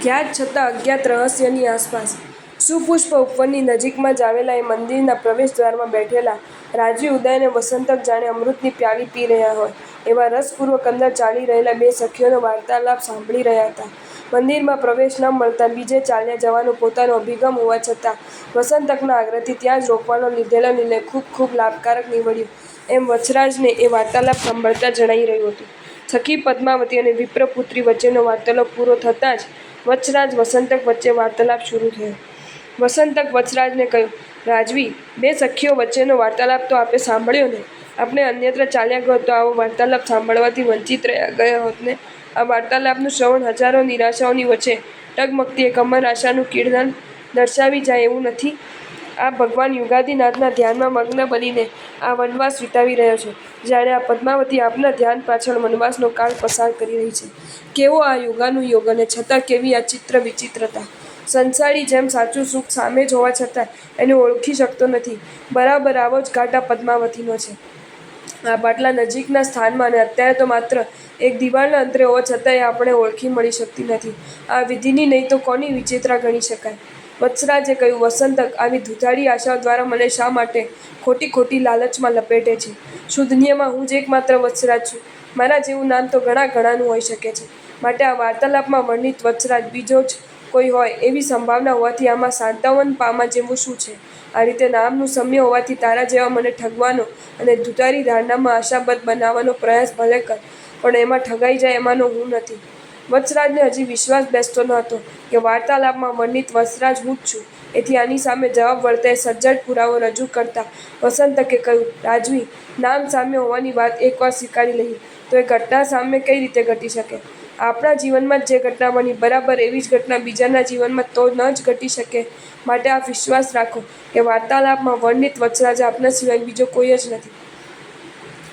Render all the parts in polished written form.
જ્ઞાત છતાં અજ્ઞાત રહસ્યની આસપાસ. સુપુષ્પ ઉપવનની નજીકમાં જ આવેલા એ મંદિરના પ્રવેશદ્વારમાં બેઠેલા રાજવી ઉદય અને વસંતક જાણે અમૃતની પ્યાલી પી રહ્યા હોય એવા રસપૂર્વક અંદર ચાલી રહેલા બે સખીઓનો વાર્તાલાપ સાંભળી રહ્યા હતા. મંદિરમાં પ્રવેશ ન મળતા બીજે ચાલ્યા જવાનો પોતાનો અભિગમ હોવા છતાં વસંતકના આગ્રહથી ત્યાં જ રોકવાનો લીધેલો નિર્ણય ખૂબ ખૂબ લાભકારક નીવડ્યો એમ વછરાજને એ વાર્તાલાપ સાંભળતા જણાઈ રહ્યું હતું. સખી પદ્માવતી અને વિપ્રપુત્રી વચ્ચેનો વાર્તાલાપ પૂરો થતાં જ વછરાજ વસંતક વચ્ચે વાર્તાલાપ શરૂ થયો. વસંતક વછરાજને કહ્યું, રાજવી, બે સખીઓ વચ્ચેનો વાર્તાલાપ તો આપે સાંભળ્યો ને? આપણે અન્યત્ર ચાલ્યા ગયો તો આવો વાર્તાલાપ સાંભળવાથી વંચિત રહ્યા ગયા હોત ને? આ વાર્તાલાપનું શ્રવણ હજારો નિરાશાઓની વચ્ચે ટગમગતી એક અમર આશાનું કિરણ દર્શાવી જાય એવું નથી? આ ભગવાન યુગાદિનાથના ધ્યાનમાં મગ્ન બનીને આ વનવાસ વિતાવી રહ્યો છે, જ્યારે આ પદ્માવતી આપના ધ્યાન પાછળ વનવાસનો કાળ પસાર કરી રહી છે. કેવો આ યોગાનુયોગ અને છતાં કેવી આ ચિત્ર વિચિત્રતા! સંસારી જેમ સાચું સુખ સામે જ હોવા છતાં એને ઓળખી શકતો નથી. બરાબર આવો જ ઘાટ આ પદ્માવતીનો છે. આપ આટલા નજીકના સ્થાનમાં અને અત્યારે તો માત્ર એક દિવાલના અંતરે હોવા છતાંય આપણે ઓળખી મળી શકતી નથી. આ વિધિની નહીં તો કોની વિચિત્રા ગણી શકાય? વત્સરાજે કહ્યું, વસંતક, આવી ધૂધાડી આશાઓ દ્વારા મને શા માટે ખોટી ખોટી લાલચમાં લપેટે છે? શું દુનિયામાં હું જ એકમાત્ર વત્સરાજ છું? મારા જેવું નામ તો ઘણા ઘણાનું હોઈ શકે છે. માટે આ વાર્તાલાપમાં વર્ણિત વત્સરાજ બીજો જ કોઈ હોય એવી સંભાવના હોવાથી આમાં સાંત્વન પામવા જેવું શું છે? આ રીતે નામનું સમ્ય હોવાથી તારા જેવા મને ઠગવાનો અને ધૂતારી ધારણામાં આશાબદ્ધ બનાવવાનો પ્રયાસ ભલે કર, પણ એમાં ઠગાઈ જાય એમાંનો હું નથી. વત્સરાજને હજી વિશ્વાસ બેસતો ન હતો કે વાર્તાલાપમાં વર્ણિત વત્સરાજ હું જ છું. એથી આની સામે જવાબ વળતા સજ્જડ પુરાવો રજૂ કરતા વસંતકે કહ્યું, રાજવી, નામ સામ્ય હોવાની વાત એકવાર સ્વીકારી લઈએ તો એ ઘટના સામ્ય કઈ રીતે ઘટી શકે? આપણા જીવનમાં જે ઘટના બની બરાબર એવી જ ઘટના બીજાના જીવનમાં તો ન જ ઘટી શકે. માટે આપ વિશ્વાસ રાખો કે વાર્તાલાપમાં વર્ણિત વત્સરાજ આપના સિવાય બીજો કોઈ જ નથી.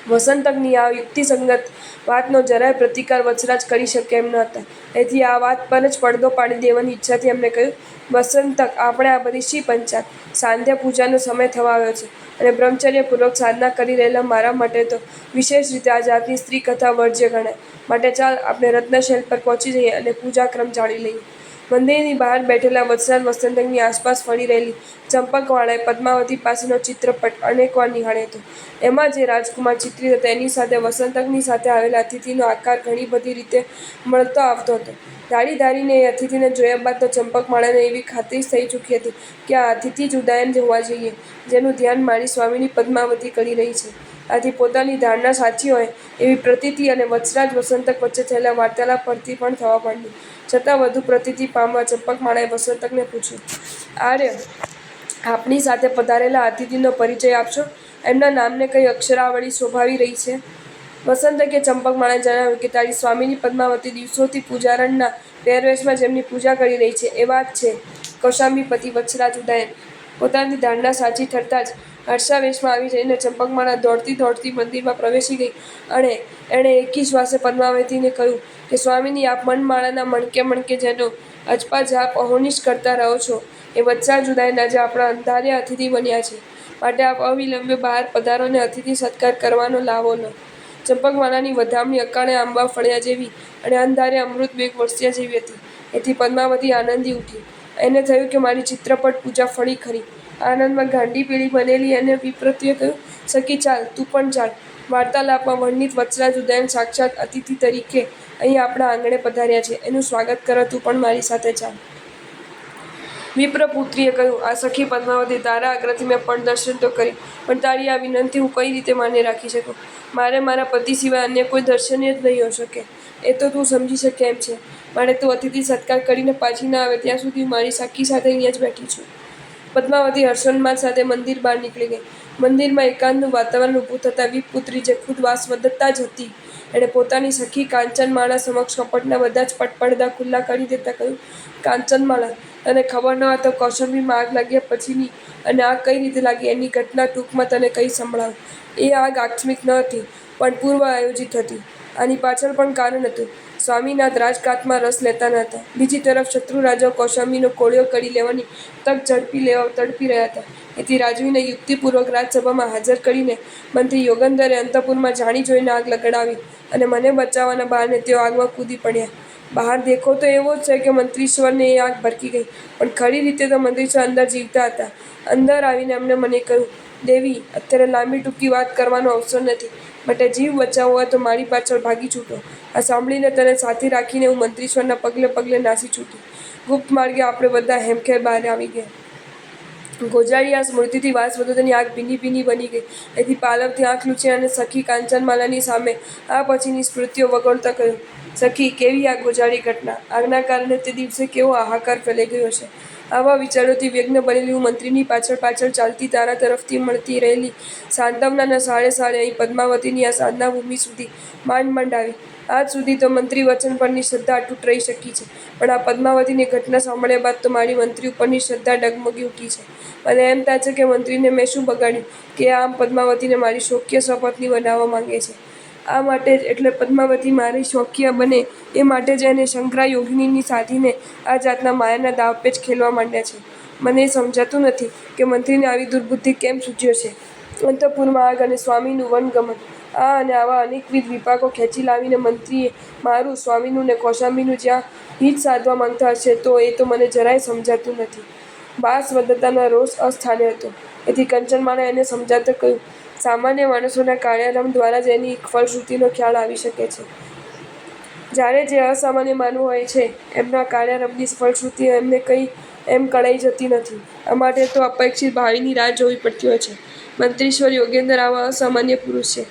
વસંતકની આ યુક્તિસંગત વાતનો જરાય પ્રતિકાર વત્સરાજ કરી શકે એમ ન હતા. એથી આ વાત પર જ પડદો પાડી દેવાની ઈચ્છાથી એમણે કહ્યું, વસંતક, આપણે આ બધી શી પંચાત? સાંધ્ય પૂજાનો સમય થવા આવ્યો છે અને બ્રહ્મચર્યપૂર્વક સાધના કરી રહેલા મારા માટે તો વિશેષ રીતે આ જાતની સ્ત્રી કથા વર્જ્ય ગણાય. માટે ચાલ, આપણે રત્નશૈલ પર પહોંચી જઈએ અને પૂજાક્રમ જાણી લઈએ. મંદિરની બહાર બેઠેલા વત્સરાજ વસંતકની આસપાસ ફરી રહેલી ચંપકવાળાએ પદ્માવતી પાસેનો ચિત્રપટ અનેકવાર નિહાળ્યો હતો. એમાં જે રાજકુમાર ચિત્રિત હતા એની સાથે વસંતકની સાથે આવેલા અતિથિનો આકાર ઘણી બધી રીતે મળતો આવતો હતો. ધારી ધારીને એ અતિથિને જોયા બાદ તો ચંપકમાળાને એવી ખાતરી થઈ ચૂકી હતી કે આ અતિથિ જ ઉદયન હોવા જોઈએ, જેનું ધ્યાન મારી સ્વામીની પદ્માવતી કરી રહી છે. આથી પોતાની ધારણા સાચી હોય એવી પ્રતીતિ અને વત્સરાજ વસંતક વચ્ચે થયેલા વાર્તાલાપ પરથી પણ થવા માંડી. છતાં વધુ પ્રતીતિ પામવા ચંપકમાળાએ વસંતકને પૂછ્યું, આર્ય, આપની સાથે પધારેલા અતિથિનો પરિચય આપશો? એમના નામને કઈ અક્ષરાવળી શોભાવી રહી છે? વસંતકે ચંપકમાળાને જણાવ્યું કે તારી સ્વામીની પદ્માવતી દિવસોથી પૂજારણના પહેરવેશમાં જેમની પૂજા કરી રહી છે એવા જ છે કૌશાંબીપતિ વત્સરાજ ઉદયન. પોતાની ધારણા સાચી ઠરતા જ હર્ષાવેશમાં આવી જઈને ચંપકમાળા દોડતી દોડતી મંદિરમાં પ્રવેશી ગઈ અને એણે એકી શ્વાસે પદ્માવતીને કહ્યું કે સ્વામીની આપ મનમાળાના મણકે મણકે જેનો અજપા જાપ અહોનિશ કરતા રહો છો એ વત્સરાજ ઉદયન આજે આપણા અંધાર્યા અતિથિ બન્યા છે. માટે આપ અવિલંબે બહાર પધારો અને અતિથિ સત્કાર કરવાનો લાવો લો. ચંપકમાળાની વધામણી અકાળે આંબા ફળ્યા જેવી અને અંધારે અમૃત વેગ વરસ્યા જેવી હતી. એથી પદ્માવતી આનંદી ઉઠી. એને થયું કે મારી ચિત્રપટ પૂજા ફળી ખરી. આનંદમાં ગાંડી પીળી બનેલી અને વિપ્રપુત્રીએ કહ્યું, સખી ચાલ, તું પણ ચાલ. વાર્તાલાપમાં વર્ણિત વત્સરાજ ઉદયન સાક્ષાત અતિથિ તરીકે અહીં આપણા આંગણે પધાર્યા છે. એનું સ્વાગત કરવા તું પણ મારી સાથે ચાલ. વિપ્રપુત્રીએ કહ્યું, આ સખી પદ્માવતી, તારા આગ્રહથી મેં પણ દર્શન તો કરી, પણ તારી આ વિનંતી હું કઈ રીતે માન્ય રાખી શકું? મારે મારા પતિ સિવાય અન્ય કોઈ દર્શનીય જ નહીં હોઈ શકે. એ તો તું સમજી શકે એમ છે. માટે તું અતિથિ સત્કાર કરીને પાછી ના આવે ત્યાં સુધી હું મારી સખી સાથે અહીંયા જ બેઠી છું. પદ્માવતી હર્ષોન્માદ સાથે મંદિર બહાર નીકળી ગઈ. મંદિરમાં એકાંતનું વાતાવરણ ઊભું થતાં વિપ્રપુત્રી જે ખુદ વાસવદત્તા જ હતી, એણે પોતાની સખી કાંચનમાળા સમક્ષ કપટના બધા જ પડદા ખુલ્લા કરી દેતા કહ્યું, કાંચનમાળા, તને ખબર ન હોય તો કૌશાંબીમાં આગ લાગ્યા પછીની અને આગ કઈ રીતે લાગી એની ઘટના ટૂંકમાં તને કહી સંભળાવું. એ આગ આકસ્મિક ન હતી, પણ પૂર્વ આયોજિત હતી. આની પાછળ પણ કારણ હતું. સ્વામીનાથ રાજકાતમાં રસ લેતા ન હતા. બીજી તરફ શત્રુ રાજાઓ કૌશાંબીનો કોળિયો કરી લેવાની તક તડપી રહ્યા હતા. એથી રાજવીને યુક્તિપૂર્વક રાજસભામાં હાજર કરીને મંત્રી યોગેન્દ્રે અંતઃપુરમાં જાણી જોઈને આગ લગાડાવી અને મને બચાવવાના બહાને તેઓ આગમાં કૂદી પડ્યા. બહાર દેખો તો એવો જ છે કે મંત્રીશ્વરને એ આંખ ભરકી ગઈ, પણ ખરી રીતે તો મંત્રીશ્વર અંદર જીવતા હતા. અંદર આવીને એમણે મને કહ્યું, દેવી, અત્યારે લાંબી ટૂંકી વાત કરવાનો અવસર નથી, માટે જીવ બચાવવો હોય તો મારી પાછળ ભાગી છૂટો. આ સાંભળીને તેને સાથે રાખીને હું મંત્રીશ્વરના પગલે પગલે નાસી છૂટી. ગુપ્ત માર્ગે આપણે બધા હેમખેર બહાર આવી ગયા. ગોજારી આ સ્મૃતિથી વાસવદત્તાની આંખ ભીની ભીની બની ગઈ. એથી પાલવથી આંખ લૂછી અને સખી કાંચનમાલાની સામે આ પછીની સ્મૃતિઓ વગોળતા કહ્યું, સખી, કેવી આ ગોજારી ઘટના! આગના કારણે તે દિવસે કેવો હાહાકાર ફેલાઈ ગયો હશે! આવા વિચારોથી વ્યગ્ન બનેલી હું મંત્રીની પાછળ પાછળ ચાલતી તારા તરફથી મળતી રહેલી સાંત્વનાના સાળે સાળે અહીં પદ્માવતીની આ સાધના ભૂમિ સુધી માંડ માંડ આવી. આજ સુધી તો મંત્રી વચન પરની શ્રદ્ધા અતૂટ રહી શકી છે, પણ આ પદ્માવતીની ઘટના સાંભળ્યા બાદ તો મારી મંત્રી ઉપરની શ્રદ્ધા ડગમગી ઉઠી છે. મને એમ થાય છે કે મંત્રીને મેં શું બગાડ્યું કે આમ પદ્માવતીને મારી શોક્ય સપત્ની બનાવવા માંગે છે. આ માટે જ, એટલે પદ્માવતી મારી શોક્ય બને એ માટે જ એને શંકરા યોગિનીની સાધીને આ જાતના માયાના દાવપેચ ખેલવા માંડ્યા છે. મને એ સમજાતું નથી કે મંત્રીને આવી દુર્બુદ્ધિ કેમ સૂચ્યો છે. અંતઃપુરમાં આગ અને સ્વામીનું વનગમન, આ અને આવા અનેકવિધ વિપાકો ખેંચી લાવીને મંત્રીએ મારું, સ્વામીનું ને કૌશાંબીનું જ્યાં હિત સાધવા માંગતા હશે તો એ તો મને જરાય સમજાતું નથી. વાસવદત્તાનો રોષ અસ્થાને હતો. એથી કંચનમાળાએ એને સમજાવતા કહ્યું, સામાન્ય માણસોના કાર્યારંભ દ્વારા જ એની ફલશ્રુતિનો ખ્યાલ આવી શકે છે. જ્યારે જે અસામાન્ય માનવો હોય છે એમના કાર્યારંભની ફલશ્રુતિ એમને કંઈ એમ કળાઈ જતી નથી. આ માટે તો અપેક્ષિત ભાવિની રાહ જોવી પડતી હોય છે. મંત્રીશ્વર યોગેન્દ્ર આવા અસામાન્ય પુરુષ છે.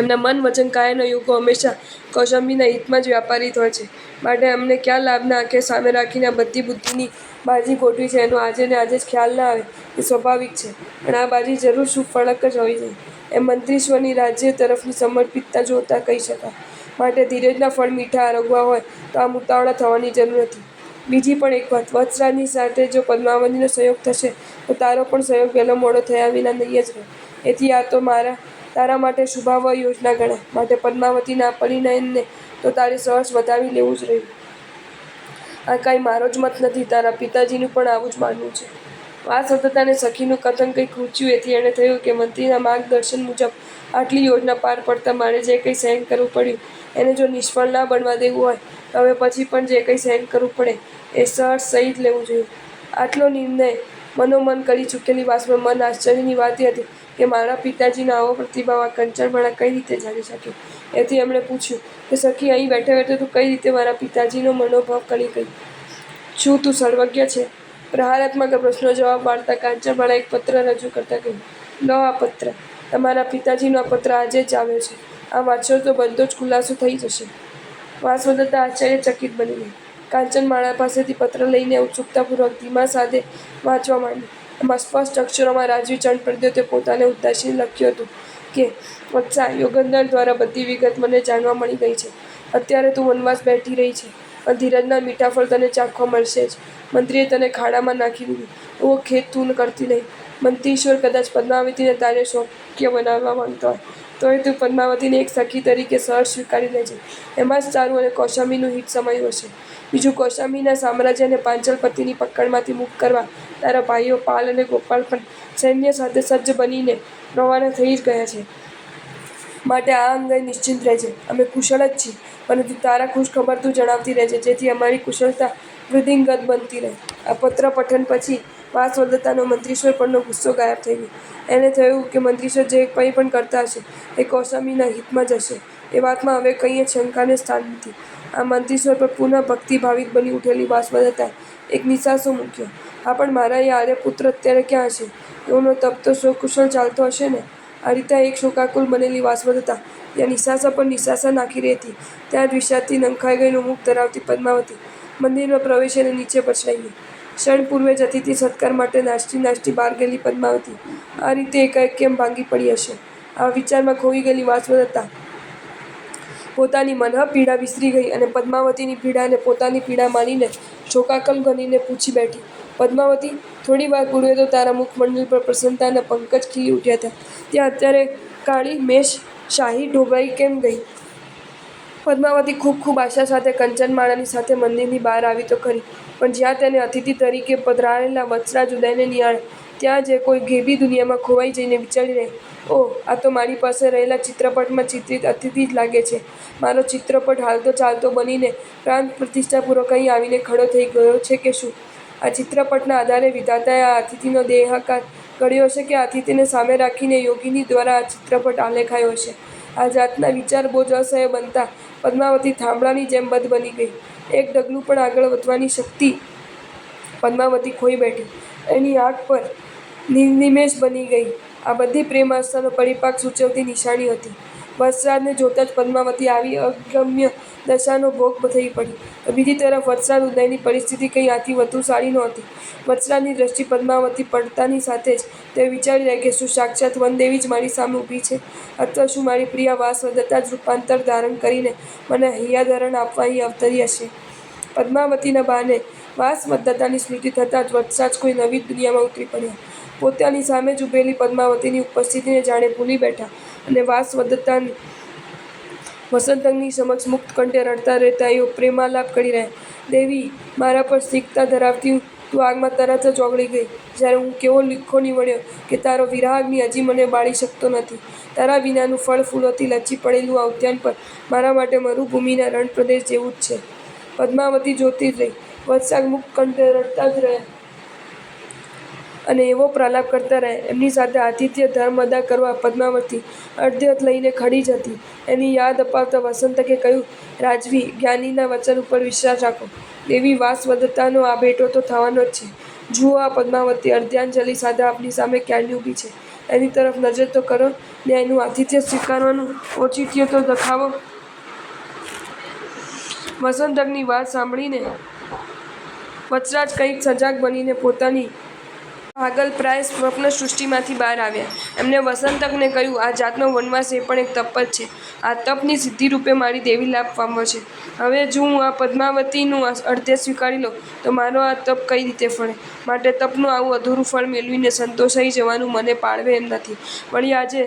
એમના મન વચન કાયાના યોગો હંમેશા કૌશાંબીના હિતમાં જ વ્યાપારિત હોય છે. માટે એમને ક્યાં લાભના આંખે સામે રાખીને આ બધી બુદ્ધિની બાજી ગોઠવી છે એનો આજે ને આજે જ ખ્યાલ ના આવે એ સ્વાભાવિક છે, પણ આ બાજી જરૂર શુભ ફળક જ હોવી જોઈએ એમ મંત્રીશ્વરની રાજ્ય તરફની સમર્પિતતા જોતા કહી શકાય. માટે ધીરજના ફળ મીઠા આરોગવા હોય તો આમ ઉતાવળા થવાની જરૂર નથી. બીજી પણ એક વાત, વત્સરાજની સાથે જો પદ્માવતીનો સંયોગ થશે તો તારો પણ સંયોગ વહેલો મોડો થયા વિના નહીં જ રહે. એથી આ તો તારા માટે શુભાવહ યોજના ગણાય. માટે પદ્માવતીના આ પરિણયને તો તારે સહર્ષ વધાવી લેવું જ રહ્યું. આ કાંઈ મારો જ મત નથી, તારા પિતાજીનું પણ આવું જ માનવું છે. વાસવદત્તાને સખીનું કથન કંઈક રૂચ્યું. એથી એણે થયું કે મંત્રીના માર્ગદર્શન મુજબ આટલી યોજના પાર પડતા મારે જે કંઈ સહન કરવું પડ્યું એને જો નિષ્ફળ ના બનવા દેવું હોય તો હવે પછી પણ જે કંઈ સહન કરવું પડે એ સહર્ષ સહી જ લેવું જોઈએ. આટલો નિર્ણય મનોમન કરી ચૂકેલી વાસમાં મન આશ્ચર્યની વાત એ હતી કે મારા પિતાજીનો આવો પ્રતિભાવ આ કંચનમાળા કઈ રીતે જાણી શકે. એથી એમણે પૂછ્યું કે સખી, અહીં બેઠે બેઠે તું કઈ રીતે મારા પિતાજીનો મનોભાવ કરી ગઈ? શું તું સર્વજ્ઞ છે? પ્રહારાત્મક પ્રશ્નનો જવાબ વાળતા કાંચનમાળા એક પત્ર રજૂ કરતા કહ્યું, લો આ પત્ર. તમારા પિતાજીનો આ પત્ર આજે જ આવ્યો છે. આ વાંચશો તો બધો જ ખુલાસો થઈ જશે. વાસવદત્તા આશ્ચર્યચકિત બની ગઈ. કાંચનમાળા પાસેથી પત્ર લઈને ઉત્સુકતાપૂર્વક ધીમા સાદે વાંચવા માંડી. એમાં સ્પષ્ટ અક્ષરોમાં રાજવી ચંડ પડ્યો તે પોતાને ઉદ્દેશીને લખ્યું હતું કે, વત્સા, યોગેન્દ્ર દ્વારા બધી વિગત મને જાણવા મળી ગઈ છે. અત્યારે તું વનવાસ બેઠી રહી છે, પણ ધીરજના મીઠા ફળ તને ચાખવા મળશે જ. મંત્રીએ તને ખાડામાં નાખી દીધી એવો ખેદ તું કરતી નહીં. મંત્રીશ્વર કદાચ પદ્માવતીને તારે શોક્ય બનાવવા માંગતો હોય તોય તું પદ્માવતીને એક સખી તરીકે સહજ સ્વીકારી લેજે. એમાં જ તારું અને કૌશાંબીનું હિત સમાયું હશે. બીજું, કૌશાંબીના સામ્રાજ્યને પાંચાલપતિની પકડમાંથી મુક્ત કરવા તારા ભાઈઓ પાલ અને ગોપાલ પણ સૈન્ય સાથે સજ્જ બનીને રવાના થઈ જ ગયા છે. માટે આ અંગે નિશ્ચિંત રહેજે. અમે કુશળ જ છીએ, પરંતુ તારા ખુશખબર તું જણાવતી રહેજે, જેથી અમારી કુશળતા વૃદ્ધિંગત બનતી રહે. આ પત્ર પઠન પછી વાસવદત્તાનો મંત્રીશ્વર પરનો ગુસ્સો ગાયબ થઈ ગયો. એને થયું કે મંત્રીશ્વર જે કંઈ પણ કરતા હશે એ કૌશાંબીના હિતમાં જ હશે. એ વાતમાં હવે કંઈ જ શંકાને સ્થાન નથી. આ મંત્રીશ્વર પર પુનઃ ભક્તિભાવિત બની ઉઠેલી વાસવદત્તાએ એક નિસાસો મૂક્યો. હા, પણ મારા એ આર્યપુત્ર અત્યારે ક્યાં હશે? એનો તપ તો સકુશળ ચાલતો હશે ને? આ રીતે એક શોકાકુલ બનેલી વાસવદત્તા જ્યાં નિસાસા પર નિસાસા નાખી રહી હતી ત્યાં જ વિષાદથી નંખાઈ ગયેલું મુખ ધરાવતી પદ્માવતી મંદિરમાં પ્રવેશીને નીચે પછડાઈ ગઈ. ક્ષણ પૂર્વે જ અતિથિ સત્કાર માટે નાચતી નાચતી બહાર ગયેલી પદ્માવતી આ રીતે એકાએક કેમ ભાંગી પડી હશે? આ વિચારમાં ખોઈ ગયેલી વાસવદત્તા પોતાની મનઃ પીડા વિસરી ગઈ અને પદ્માવતીની પીડાને પોતાની પીડા માનીને શોકાકલ બનીને પૂછી બેઠી, પદ્માવતી, થોડી વાર પૂર્વે તો તારા મુખમંડલ પર પ્રસન્નતાના પંકજ ખીલી ઉઠ્યા હતા, ત્યાં અત્યારે કાળી મેષ શાહી ઢોબાઈ કેમ ગઈ? પદ્માવતી ખૂબ ખૂબ આશા સાથે કંચનમાળાની સાથે મંદિરની બહાર આવી તો ખરી, પણ જ્યાં તેને અતિથિ તરીકે પધરાયેલા વત્સરાજ ઉદયને નિહાળે ત્યાં જે કોઈ ઘેબી દુનિયામાં ખોવાઈ જઈને વિચારી રહે, ઓહ, આ તો મારી પાસે રહેલા ચિત્રપટમાં ચિત્રિત અતિથિ જ લાગે છે. મારો ચિત્રપટ હાલતો ચાલતો બનીને પ્રાણ પ્રતિષ્ઠાપૂર્વક અહીં આવીને ખડો થઈ ગયો છે કે શું? આ ચિત્રપટના આધારે વિધાતાએ આ અતિથિનો દેહાકાર ઘડ્યો હશે કે અતિથિને સામે રાખીને યોગિની દ્વારા આ ચિત્રપટ આલેખાયો હશે? આ જાતના વિચાર બોજ અસહ્ય બનતા પદ્માવતી થાંભલાની જેમ બધ બની ગઈ. એક ડગલું પણ આગળ વધવાની શક્તિ પદ્માવતી ખોઈ બેઠી. એની આંખ પર નિર્નિમેષ બની ગઈ. આ બધી પ્રેમ આસ્થાનો પરિપાક સૂચવતી નિશાની હતી. વત્સરાજને જોતાં જ પદ્માવતી આવી અગમ્ય દશાનો ભોગ થઈ પડી. તો બીજી તરફ વત્સરાજ ઉદયની પરિસ્થિતિ કંઈ આથી વધુ સારી નહોતી. વત્સરાજની દ્રષ્ટિ પદ્માવતી પડતાની સાથે જ તે વિચારી રહી કે શું સાક્ષાત વનદેવી જ મારી સામે ઊભી છે? અથવા શું મારી પ્રિય વાસવદત્તા જ રૂપાંતર ધારણ કરીને મને હૈયાદરણ આપવા અહીં અવતરી હશે? પદ્માવતીના બાને વાસવદત્તાની સ્મૃતિ થતાં જ વત્સરાજ કોઈ નવી દુનિયામાં ઉતરી પડ્યા. પોતાની સામે જ ઊભેલી પદ્માવતીની ઉપસ્થિતિને જાણે ભૂલી બેઠા અને વાસવદત્તા વસંતકની સમક્ષ મુક્ત કંઠે રડતા રહેતા એવો પ્રેમાલાપ કરી રહ્યા. દેવી, મારા પર સિક્તતા ધરાવતી તું આગમાં તરત જ ઓગળી ગઈ. જ્યારે હું કેવો લુખ્ખો નીવડ્યો કે તારો વિરહાગ્નિ હજી મને બાળી શકતો નથી. તારા વિનાનું ફળ ફૂલોથી લચ્છી પડેલું આ ઉદ્યાન પણ મારા માટે મરુભૂમિના રણપ્રદેશ જેવું જ છે. પદ્માવતી જોતી જ રહી. વત્સરાજ મુક્ત કંઠે રડતા જ રહ્યા અને એવો પ્રલાપ કરતા રહ્યા. એમની સાથે આતિથ્ય ધર્મ અદા કરવા પદ્માવતી અડધ્યત લઈને ખડી જ હતી. એની યાદ અપાવતા વસંતકે કહ્યું, રાજવી, જ્ઞાનીના વચન ઉપર વિશ્વાસ રાખો. દેવી વાસવદત્તાનો આ ભેટો તો થવાનો જ છે. જુઓ, આ પદ્માવતી અર્ધ્યાંજલિ સાથે આપની સામે ક્યારની ઊભી છે. એની તરફ નજર તો કરો ને એનું આતિથ્ય સ્વીકારવાનું ઔચિત્ય તો દખાવો. વસંતકની વાત સાંભળીને વત્સરાજ કંઈક સજાગ બનીને પોતાની પાગલપ્રાય સ્વપ્ન સૃષ્ટિમાંથી બહાર આવ્યા. એમણે વસંતકને કહ્યું, આ જાતનો વનવાસ એ પણ એક તપ જ છે. આ તપની સિદ્ધિરૂપે મારી દેવી લાભ પામવો છે. હવે જો હું આ પદ્માવતીનું અર્ધ્ય સ્વીકારી લઉં તો મારો આ તપ કઈ રીતે ફળે? માટે તપનું આવું અધૂરું ફળ મેળવીને સંતોષાઈ જવાનું મને પાળવે એમ નથી. વળી આજે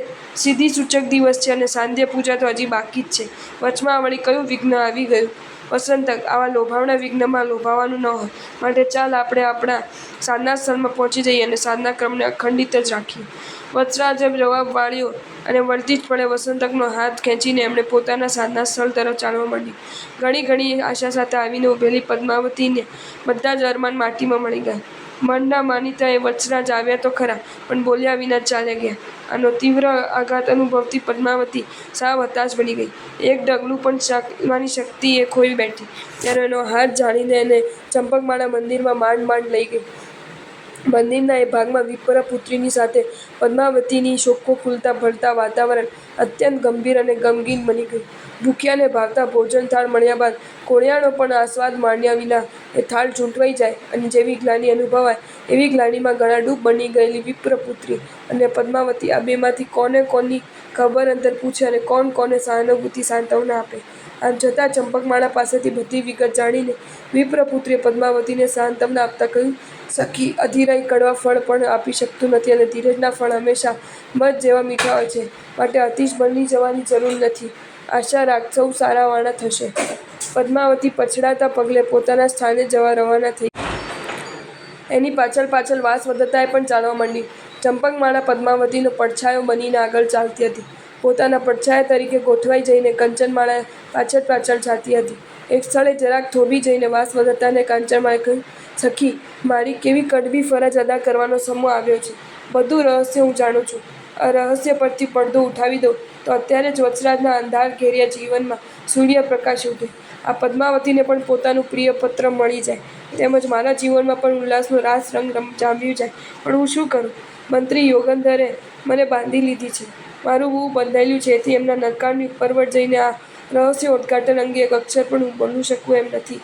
સિદ્ધિસૂચક દિવસ છે અને સાંધ્ય પૂજા તો હજી બાકી જ છે. વચમાં વળી કયું વિઘ્ન આવી ગયું? વસંતક, આવા લોભામણા વિઘ્નમાં લોભાવાનું ન હોય. માટે ચાલ આપણે આપણા સાધના સ્થળમાં પહોંચી જઈએ અને સાધના ક્રમને અખંડિત જ રાખીએ. વત્સરાજે જવાબ વાળ્યો અને વળતી જ પળે વસંતકનો હાથ ખેંચીને એમણે પોતાના સાધના સ્થળ તરફ ચાલવા માંડ્યું. ઘણી આશા સાથે આવીને ઊભેલી પદ્માવતીને બધા જ અરમાન માટીમાં મળી ગયા. મનના માનીતા એ વત્સરાજ આવ્યા તો ખરા, પણ બોલ્યા વિના જ ચાલ્યા ગયા. આનો તીવ્ર આઘાત અનુભવતી પદ્માવતી સાવ હતાશ બની ગઈ. એક ડગલું પણ ચાલવાની શક્તિ એ ખોઈ બેઠી. ત્યારે એનો હાથ જાણીને એને ચંપકમાળા મંદિરમાં માંડ માંડ લઈ ગઈ. મંદિરના એ ભાગમાં વિપ્રપુત્રીની સાથે પદ્માવતીની શોકો ખુલતા ભળતા વાતાવરણ અત્યંત ગંભીર અને ગમગીન બની ગયું. ભૂખ્યાને ભાવતા ભોજન થાળ મળ્યા બાદ કોળિયાનો પણ આસ્વાદ માણ્યા વિના એ થાળ ચૂંટવાઈ જાય અને જેવી ગ્લાનિ અનુભવાય એવી ગ્લાનિમાં ગળાડૂબ બની ગયેલી વિપ્રપુત્રી અને પદ્માવતી આ બેમાંથી કોને કોની ખબર અંતર પૂછે અને કોણ કોને સહાનુભૂતિ સાંત્વના આપે? આમ છતાં ચંપકમાળા પાસેથી બધી વિગત જાણીને વિપ્રપુત્રીએ પદ્માવતીને સાંત્વના આપતા કહ્યું, સખી, અધીરાઈ કડવા ફળ પણ આપી શકતું નથી અને ધીરજના ફળ હંમેશા મધ જેવા મીઠા હોય છે. માટે અતિશ બની જવાની જરૂર નથી. આશા રાખ, સૌ સારાવાણા થશે. પદ્માવતી પછડાતા પગલે પોતાના સ્થાને જવા રવાના થઈ. એની પાછળ પાછળ વાસવદત્તાએ પણ ચાલવા માંડ્યું. ચંપકમાળા પદ્માવતીનો પડછાયો બનીને આગળ ચાલતી હતી. પોતાના પડછાયા તરીકે ગોઠવાઈ જઈને કંચનમાળા પાછળ પાછળ જાતી હતી. એક સ્થળે જરાક થોભી જઈને વાસવદત્તાને કાંચનમાળાએ કહ્યું, સખી, મારી કેવી કડવી ફરજ અદા કરવાનો સમય આવ્યો છે. બધું રહસ્ય હું જાણું છું. આ રહસ્ય પરથી પડદો ઉઠાવી દઉં તો અત્યારે જ વત્સરાજના અંધાર ઘેર્યા જીવનમાં સૂર્યપ્રકાશ ઉઠે. આ પદ્માવતીને પણ પોતાનું પ્રિય પત્ર મળી જાય. તેમજ મારા જીવનમાં પણ ઉલ્લાસનો રાસ રંગ જામ્યું જાય. પણ હું શું કરું? મંત્રી યોગંધરે મને બાંધી લીધી છે. મારું બહુ બંધાયેલું છે. એથી એમના નરકાળની ઉપરવટ જઈને આ રહસ્ય ઉદ્ઘાટન અંગે એક અક્ષર પણ હું બોલી શકું એમ નથી.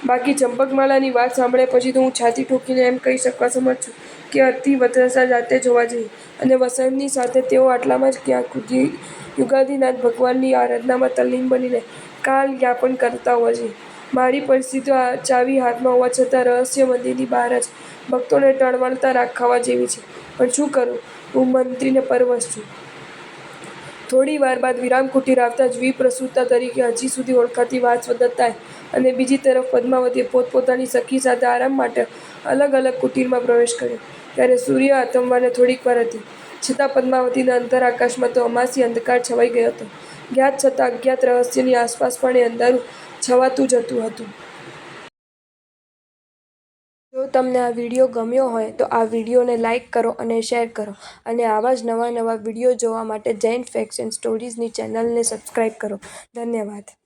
બાકી ચંપકમાળાની વાત સાંભળ્યા પછી તો હું છાતી ઠોકીને એમ કહી શકવા સમર્થ છું કે અતિ વત્સરા જાતે જોવા જઈએ અને વસંતની સાથે તેઓ આટલામાં જ ક્યાંક યુગાદિનાથ ભગવાનની આરાધનામાં તલ્લીન બનીને કાલ યાપન કરતા હોવા જોઈએ. મારી પરિસ્થિતિ ચાવી હાથમાં હોવા છતાં રહસ્ય મંદિરની બહાર જ ભક્તોને ટળવળતા રાખાવા જેવી છે. પણ શું કરું? હું મંત્રીને પરવશ છું. થોડી વાર બાદ વિરામ કુટીર આવતા જ વિપ્રસૂતા તરીકે હજી સુધી ઓળખાતી વાત્સવદત્તાએ અને બીજી તરફ પદ્માવતીએ પોતપોતાની સખી સાથે આરામ માટે અલગ અલગ કુટીરમાં પ્રવેશ કર્યો. ત્યારે સૂર્ય આથમવાને થોડીક વાર હતી, છતાં પદ્માવતીના અંતરાકાશમાં તો અમાસી અંધકાર છવાઈ ગયો હતો. જ્ઞાત છતાં અજ્ઞાત રહસ્યની આસપાસ પણ એ અંધારું છવાતું જતું હતું. જો તમને આ વિડીયો ગમ્યો હોય તો આ વિડીયોને લાઇક કરો અને શેર કરો અને આવા જ નવા વિડીયો જોવા માટે જૈન ફેક્ટ્સ એન્ડ સ્ટોરીઝની ચેનલને સબસ્ક્રાઇબ કરો. ધન્યવાદ.